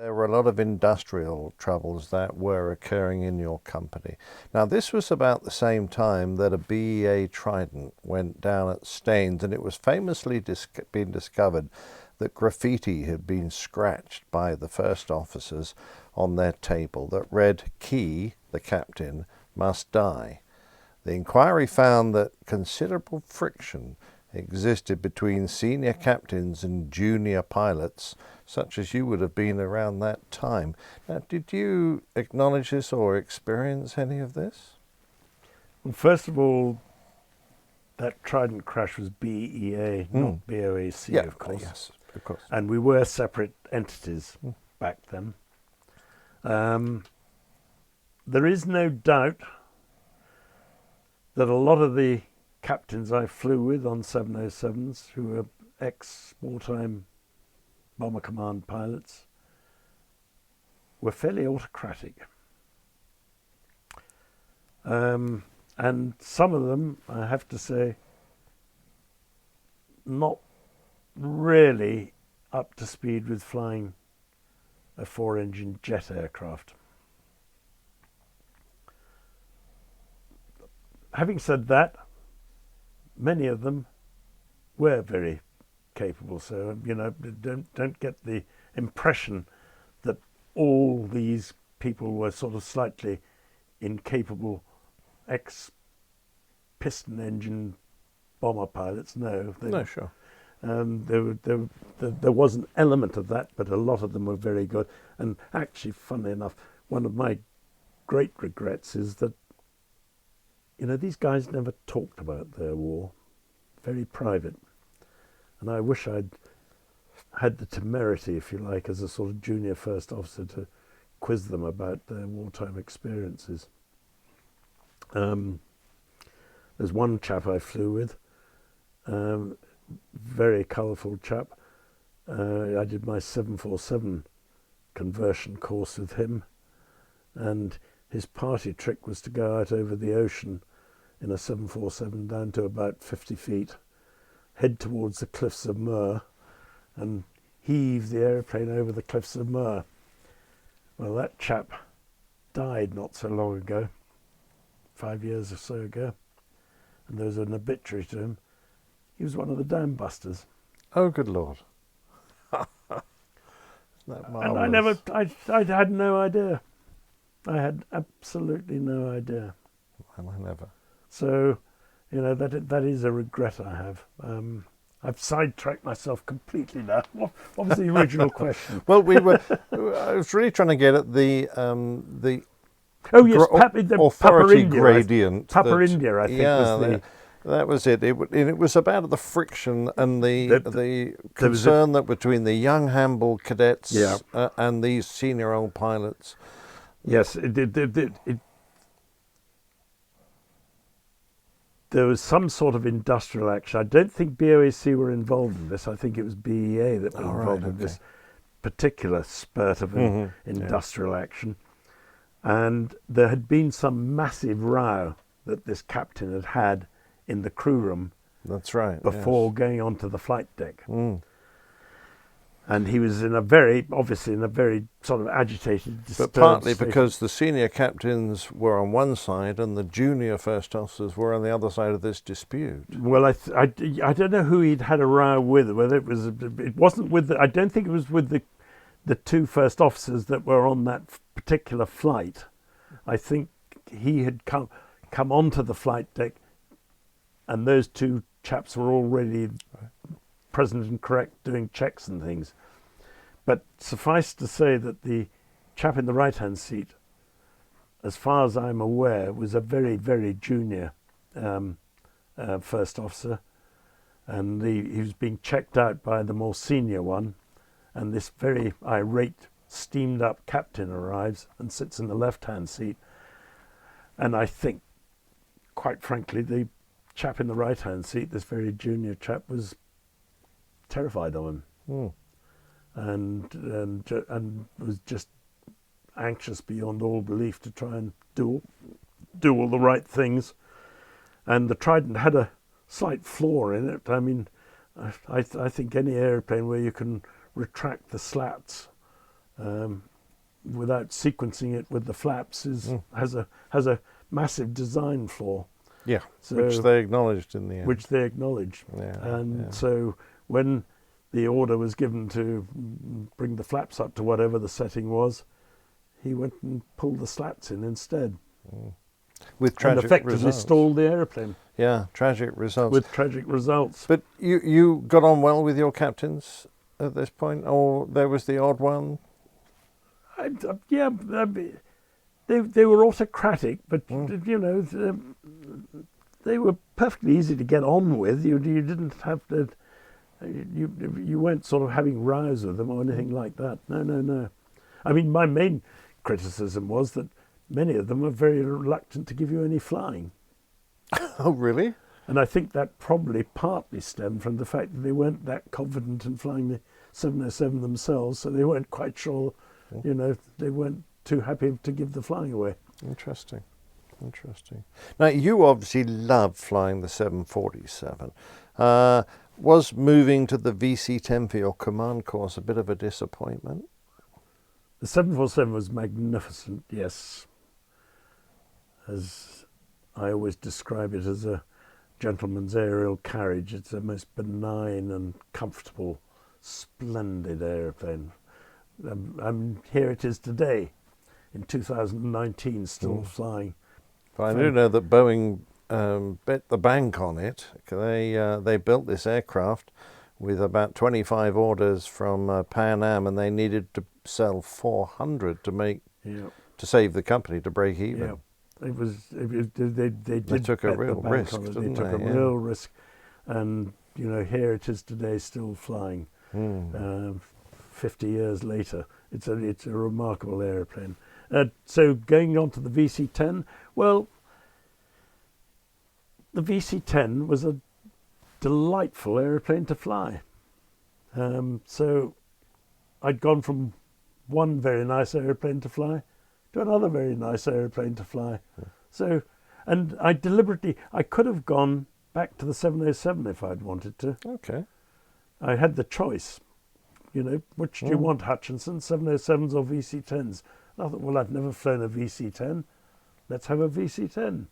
There were a lot of industrial troubles that were occurring in your company. Now, this was about the same time that a BEA Trident went down at Staines, and it was famously been discovered that graffiti had been scratched by the first officers on their table that read, "Key, the captain, must die." The inquiry found that considerable friction existed between senior captains and junior pilots, such as you would have been around that time. Now, did you acknowledge this or experience any of this? Well, first of all, that Trident crash was BEA, not BOAC, Yeah, of course. yes, of course. And we were separate entities back then. There is no doubt that a lot of the captains I flew with on 707s, who were ex-wartime Bomber Command pilots, were fairly autocratic. And some of them, I have to say, not really up to speed with flying a 4-engine jet aircraft. Having said that, many of them were very capable. So, don't get the impression that all these people were sort of slightly incapable ex-piston engine bomber pilots. No, No, sure. there was an element of that, but a lot of them were very good. And actually, funnily enough, one of my great regrets is that, these guys never talked about their war. Very private. And I wish I'd had the temerity, if you like, as a sort of junior first officer to quiz them about their wartime experiences. There's one chap I flew with, very colourful chap. I did my 747 conversion course with him, and his party trick was to go out over the ocean in a 747 down to about 50 feet, head towards the cliffs of Moher, and heave the aeroplane over the cliffs of Moher. Well, that chap died not so long ago, 5 years or so ago, and there was an obituary to him. He was one of the dam busters. Oh, good Lord. Isn't that marvellous? And I had no idea. I had absolutely no idea. Well, I never. So, that is a regret I have. I've sidetracked myself completely now. What was the original question? Well, I was really trying to get at the Oh yes, authority gradient. Papa India, I think, was the... That was it. It was about the friction and the concern that between the young Hamble cadets and these senior old pilots. Yes, there was some sort of industrial action. I don't think BOAC were involved in this. I think it was BEA that were involved in this particular spurt of industrial action. And there had been some massive row that this captain had in the crew room. That's right. Before going onto the flight deck. And he was obviously in a very sort of agitated, disturbed But partly state. because the senior captains were on one side and the junior first officers were on the other side of this dispute. Well, I don't know who he'd had a row with. Whether it wasn't with I don't think it was with the two first officers that were on that particular flight. I think he had come onto the flight deck, and those two chaps were already present and correct, doing checks and things. But suffice to say that the chap in the right-hand seat, as far as I'm aware, was a very, very junior first officer, and he was being checked out by the more senior one, and this very irate, steamed-up captain arrives and sits in the left-hand seat, and I think, quite frankly, the chap in the right-hand seat, this very junior chap, was terrified of him, and was just anxious beyond all belief to try and do all the right things. And the Trident had a slight flaw in it. I mean, I think any airplane where you can retract the slats without sequencing it with the flaps has a massive design flaw. Yeah, So, which they acknowledged in the end. Which they acknowledged. So when the order was given to bring the flaps up to whatever the setting was, he went and pulled the slats in instead. With tragic and effectively results. stalled the airplane. Yeah, tragic results. With tragic results. But you got on well with your captains at this point, or there was the odd one? They were autocratic, but you know, they were perfectly easy to get on with. You didn't have to. You weren't sort of having rows with them or anything like that. No. I mean, my main criticism was that many of them were very reluctant to give you any flying. Oh, really? And I think that probably partly stemmed from the fact that they weren't that confident in flying the 707 themselves, so they weren't quite sure, you know, they weren't too happy to give the flying away. Interesting. Now, you obviously love flying the 747. Was moving to the VC-10 for your command course a bit of a disappointment? The 747 was magnificent, yes. As I always describe it, as a gentleman's aerial carriage. It's a most benign and comfortable, splendid airplane. Here it is today, in 2019, still flying. But I do know that Boeing bet the bank on it. They built this aircraft with about 25 orders from Pan Am, and they needed to sell 400 to save the company, to break even. Yeah. They took a real risk, didn't they? They took a real risk, and you know, here it is today, still flying. 50 years later, it's a remarkable airplane. So going on to the VC-10, well, the VC-10 was a delightful airplane to fly. So I'd gone from one very nice airplane to fly to another very nice airplane to fly. So, and I could have gone back to the 707 if I'd wanted to. Okay. I had the choice, you know, which do you want, Hutchinson, 707s or VC-10s? I thought, well, I've never flown a VC-10. Let's have a VC-10.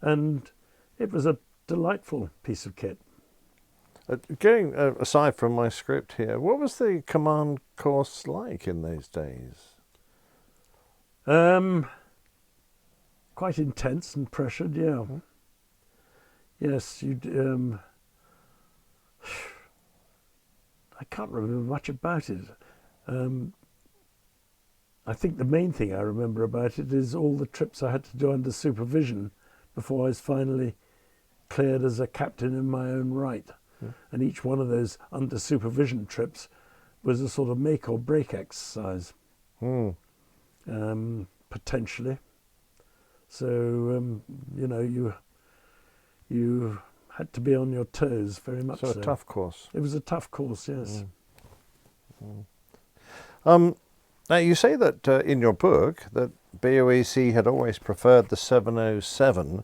And it was a delightful piece of kit. Going aside from my script here, what was the command course like in those days? Quite intense and pressured, yeah. Yes, I can't remember much about it. I think the main thing I remember about it is all the trips I had to do under supervision before I was finally cleared as a captain in my own right. And each one of those under supervision trips was a sort of make or break exercise, potentially. So, you know, you had to be on your toes very much. So a tough course. It was a tough course, yes. Now, you say that in your book that BOAC had always preferred the 707,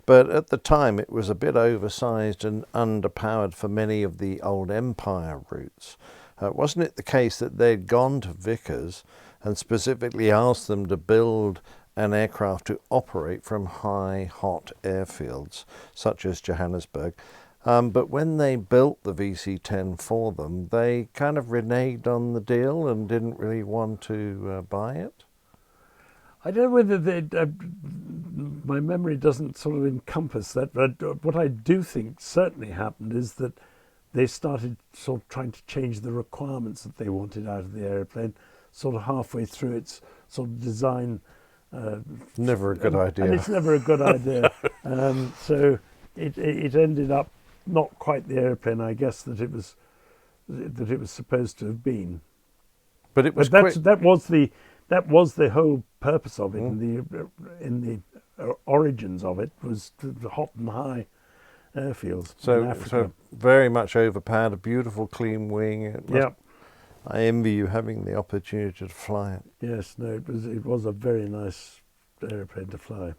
but at the time it was a bit oversized and underpowered for many of the old Empire routes. Wasn't it the case that they'd gone to Vickers and specifically asked them to build an aircraft to operate from high, hot airfields, such as Johannesburg? But when they built the VC-10 for them, they kind of reneged on the deal and didn't really want to buy it? I don't know whether my memory doesn't sort of encompass that, but what I do think certainly happened is that they started sort of trying to change the requirements that they wanted out of the airplane, sort of halfway through its sort of design. Never a good idea. And it's never a good idea. So it ended up not quite the airplane, I guess, that it was supposed to have been. But it was that was the whole purpose of it, in the origins of it, was the hot and high airfields in Africa. So very much overpowered, a beautiful clean wing. I envy you having the opportunity to fly it. Yes, no, it was a very nice airplane to fly.